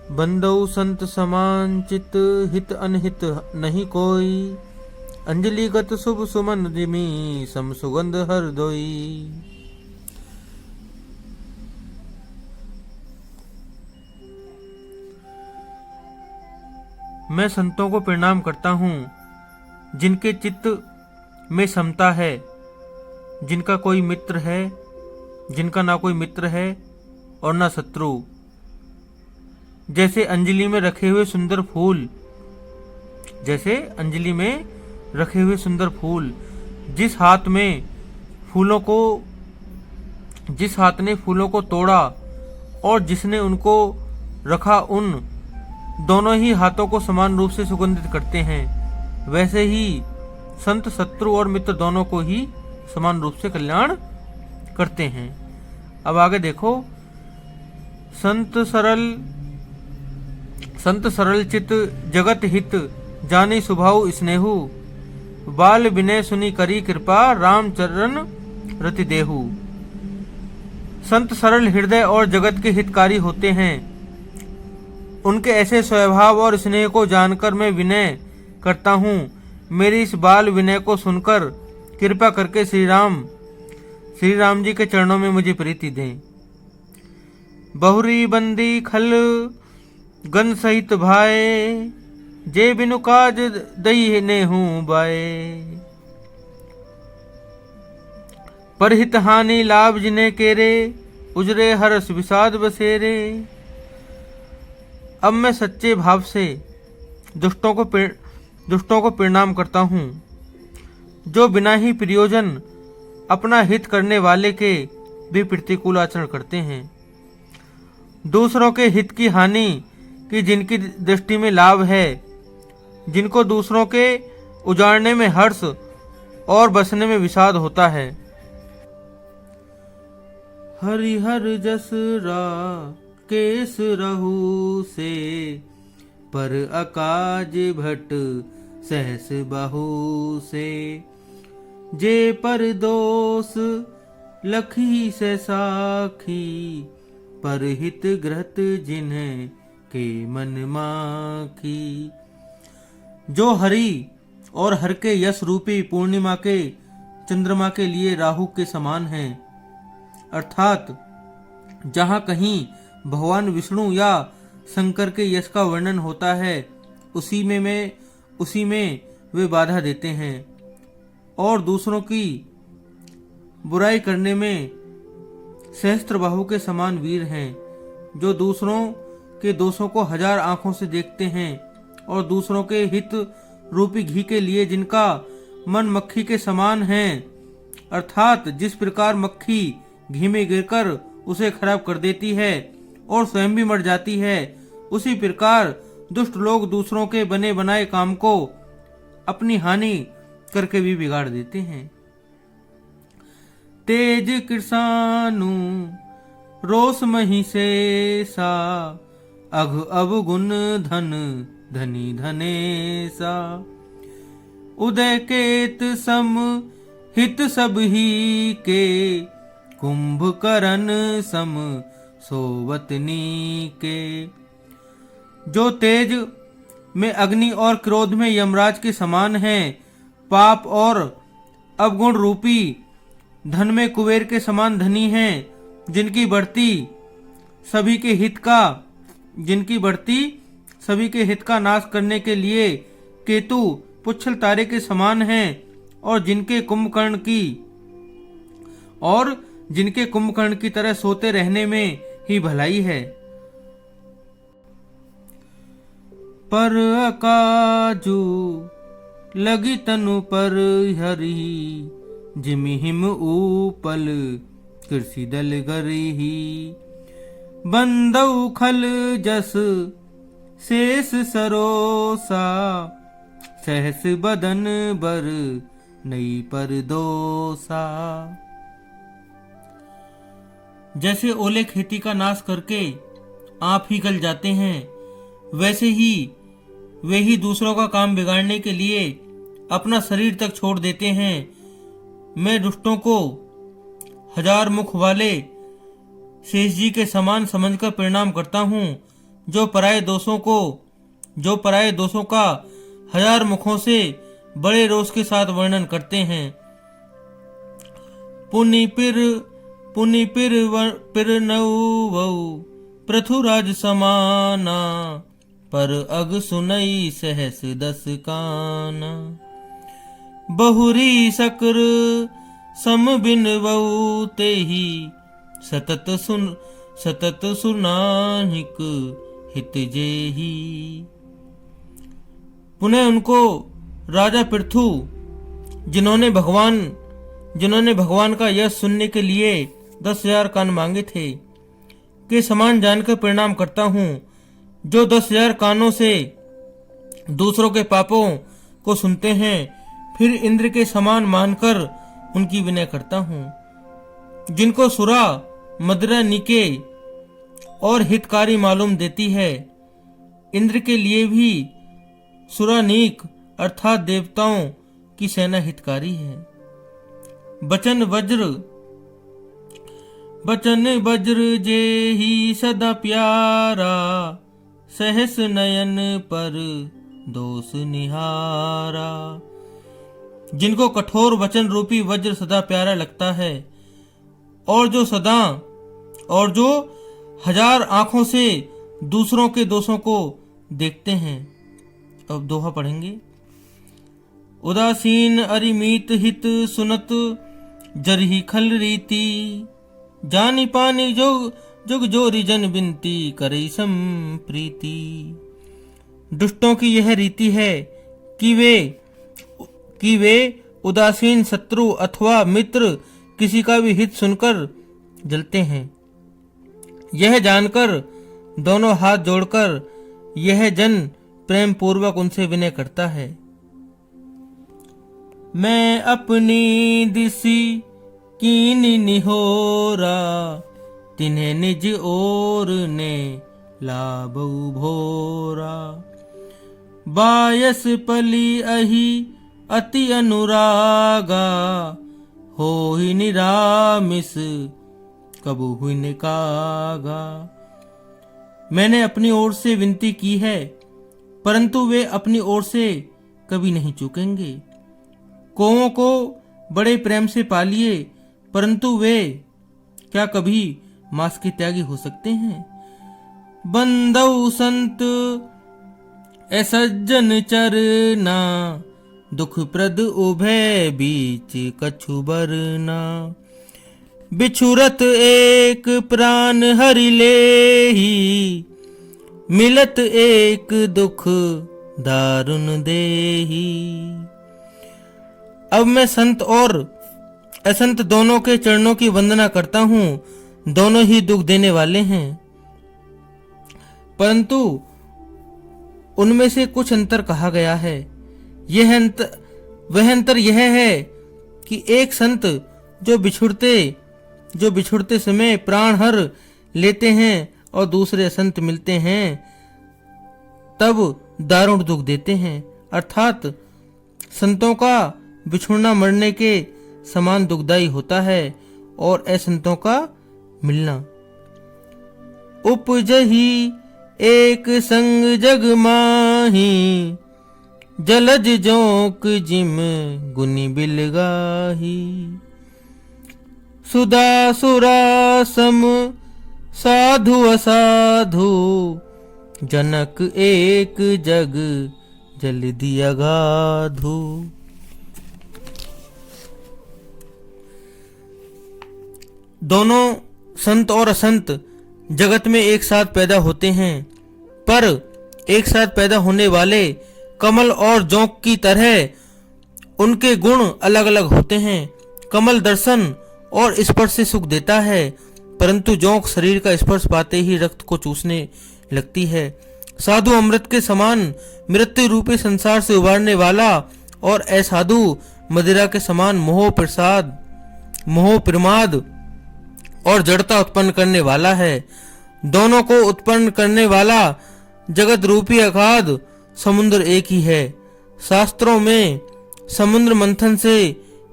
बंदौ संत समान चित, हित अनहित नहीं कोई। अंजलिगत शुभ सुमन जिमी, सम सुगंध हर दोई। मैं संतों को प्रणाम करता हूँ, जिनके चित्त में समता है, जिनका कोई मित्र है, जिनका ना कोई मित्र है और ना शत्रु। जैसे अंजलि में रखे हुए सुंदर फूल, जैसे अंजलि में रखे हुए सुंदर फूल, जिस हाथ ने फूलों को तोड़ा और जिसने उनको रखा, उन दोनों ही हाथों को समान रूप से सुगंधित करते हैं। वैसे ही संत शत्रु और मित्र दोनों को ही समान रूप से कल्याण करते हैं। अब आगे देखो, संत सरल चित जगत हित, जानी स्वभाव स्नेहु। बाल विनय सुनी करी कृपा, राम चरण रति देहु। संत सरल हृदय और जगत के हितकारी होते हैं। उनके ऐसे स्वभाव और स्नेह को जानकर मैं विनय करता हूँ। मेरी इस बाल विनय को सुनकर कृपा करके श्री राम जी के चरणों में मुझे प्रीति दें। बहुरी बंदी खल गन सहित भाए, जे बिनु काज दई ने हूँ बाए। परहित हानि लाभ जिने केरे, उजरे हर्ष विषाद बसेरे। अब मैं सच्चे भाव से दुष्टों को प्रणाम करता हूँ, जो बिना ही प्रयोजन अपना हित करने वाले के भी प्रतिकूल आचरण करते हैं। दूसरों के हित की हानि की जिनकी दृष्टि में लाभ है, जिनको दूसरों के उजाड़ने में हर्ष और बसने में विषाद होता है। हरिहर जस केस रहू से, पर अकाज भट सहस बहू से। जे पर दोष लखी से साखी, पर हित ग्रहत जिन्हें के मन माखी। जो हरि और हर के यश रूपी पूर्णिमा के चंद्रमा के लिए राहु के समान हैं, अर्थात जहाँ कहीं भगवान विष्णु या शंकर के यश का वर्णन होता है, उसी में वे बाधा देते हैं और दूसरों की बुराई करने में सहस्त्रबाहु के समान वीर हैं, जो दूसरों के दोषों को हजार आंखों से देखते हैं और दूसरों के हित रूपी घी के लिए जिनका मन मक्खी के समान है, अर्थात जिस प्रकार मक्खी घी में गिरकर उसे खराब कर देती है और स्वयं भी मर जाती है, उसी प्रकार दुष्ट लोग दूसरों के बने बनाए काम को अपनी हानि करके भी बिगाड़ देते हैं। तेज कृषानु रोष मही से सा, अघ अवगुण धन धनी धनेसा। उदय केत सम हित सब ही के, कुंभकर्ण सम सोवतनी के। जो तेज में अग्नि और क्रोध में यमराज के समान हैं, पाप और अवगुण रूपी धन में कुबेर के समान धनी हैं, जिनकी बढ़ती सभी के हित का नाश करने के लिए केतु पुच्छल तारे के समान हैं और जिनके कुंभकर्ण की तरह सोते रहने में ही भलाई है। पर अकाजू लगी तनु पर हरि, जिमि हिम ऊपल कृषि दल गरी। बंदौ खल जस शेष सरोसा, सहस बदन बर नई पर दोसा। जैसे ओले खेती का नाश करके आप ही गल जाते हैं, वैसे ही वे ही दूसरों का काम बिगाड़ने के लिए अपना शरीर तक छोड़ देते हैं। मैं दुष्टों को हजार मुख वाले शेष जी के समान समझकर प्रणाम करता हूँ, जो पराये दोषों का हजार मुखों से बड़े रोष के साथ वर्णन करते हैं। पुनि पिर नौ पृथुराज समाना, पर अग सुनई सहस दस काना। बहुरी सकर सम बिन बहु तेहि, सतत सुनाहिक हित जेहि। पुनः उनको राजा पृथु, जिन्होंने भगवान का यश सुनने के लिए 10,000 कान मांगे थे, के समान जानकर प्रणाम करता हूँ, जो 10,000 कानों से दूसरों के पापों को सुनते हैं, फिर इंद्र के समान मानकर उनकी विनय करता हूँ। जिनको सुरा मदिरा नीके और हितकारी मालूम देती है, इंद्र के लिए भी सुरानीक अर्थात देवताओं की सेना हितकारी है। बचन वज्र जेहि सदा प्यारा, सहस नयन पर दोष निहारा। जिनको कठोर वचन रूपी वज्र सदा प्यारा लगता है, और जो हजार आंखों से दूसरों के दोषों को देखते हैं। अब दोहा पढ़ेंगे। उदासीन अरिमीत हित सुनत, जरहि खल रीति। जानी पानी जुग जोरी जन बिनती, करई संप्रीति। दुष्टों की यह रीति है कि वे उदासीन शत्रु अथवा मित्र किसी का भी हित सुनकर जलते हैं। यह जानकर दोनों हाथ जोड़कर यह जन प्रेम पूर्वक उनसे विनय करता है। मैं अपनी दिसी कीनी निहोरा, तिन्हें निज ओर ने लाबऊ भोरा। बायस पली अहि अति अनुरागा, हो ही निरामिस कबू हुई निकागा। मैंने अपनी ओर से विनती की है, परंतु वे अपनी ओर से कभी नहीं चूकेंगे। कौओं को बड़े प्रेम से पालिए, परंतु वे क्या कभी मांस के त्यागी हो सकते हैं। बंदौ संत असज्जन चरना, दुख प्रद उभय बीच कछु बरना। बिछुरत एक प्राण हरि लेहि, मिलत एक दुख दारुण देहि। अब मैं संत और असंत दोनों के चरणों की वंदना करता हूँ। दोनों ही दुख देने वाले हैं, परंतु उनमें से कुछ अंतर कहा गया है। वह अंतर यह है कि एक संत जो बिछुड़ते समय प्राण हर लेते हैं और दूसरे संत मिलते हैं तब दारुण दुख देते हैं। अर्थात संतों का बिछुड़ना मरने के समान दुखदायी होता है और असंतों का मिलना। उपजहि एक संग जग माही, जलज जोंक जिम गुनि बिलगाही। सुधा सुरा सम साधु असाधु, जनक एक जग जल दिया गाधु। दोनों संत और असंत जगत में एक साथ पैदा होते हैं, पर एक साथ पैदा होने वाले कमल और जोंक की तरह उनके गुण अलग अलग होते हैं। कमल दर्शन और स्पर्श से सुख देता है, परंतु जोंक शरीर का स्पर्श पाते ही रक्त को चूसने लगती है। साधु अमृत के समान मृत्यु रूपी संसार से उबारने वाला और असाधु मदिरा के समान मोह प्रमाद और जड़ता उत्पन्न करने वाला है। दोनों को उत्पन्न करने वाला जगत रूपी अगाध समुद्र एक ही है। शास्त्रों में समुद्र मंथन से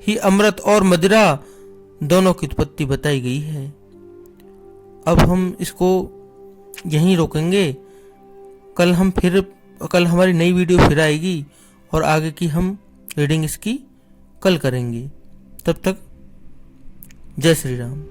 ही अमृत और मदिरा दोनों की उत्पत्ति बताई गई है। अब हम इसको यहीं रोकेंगे। कल हमारी नई वीडियो फिर आएगी और आगे की हम रीडिंग इसकी कल करेंगे। तब तक जय श्री राम।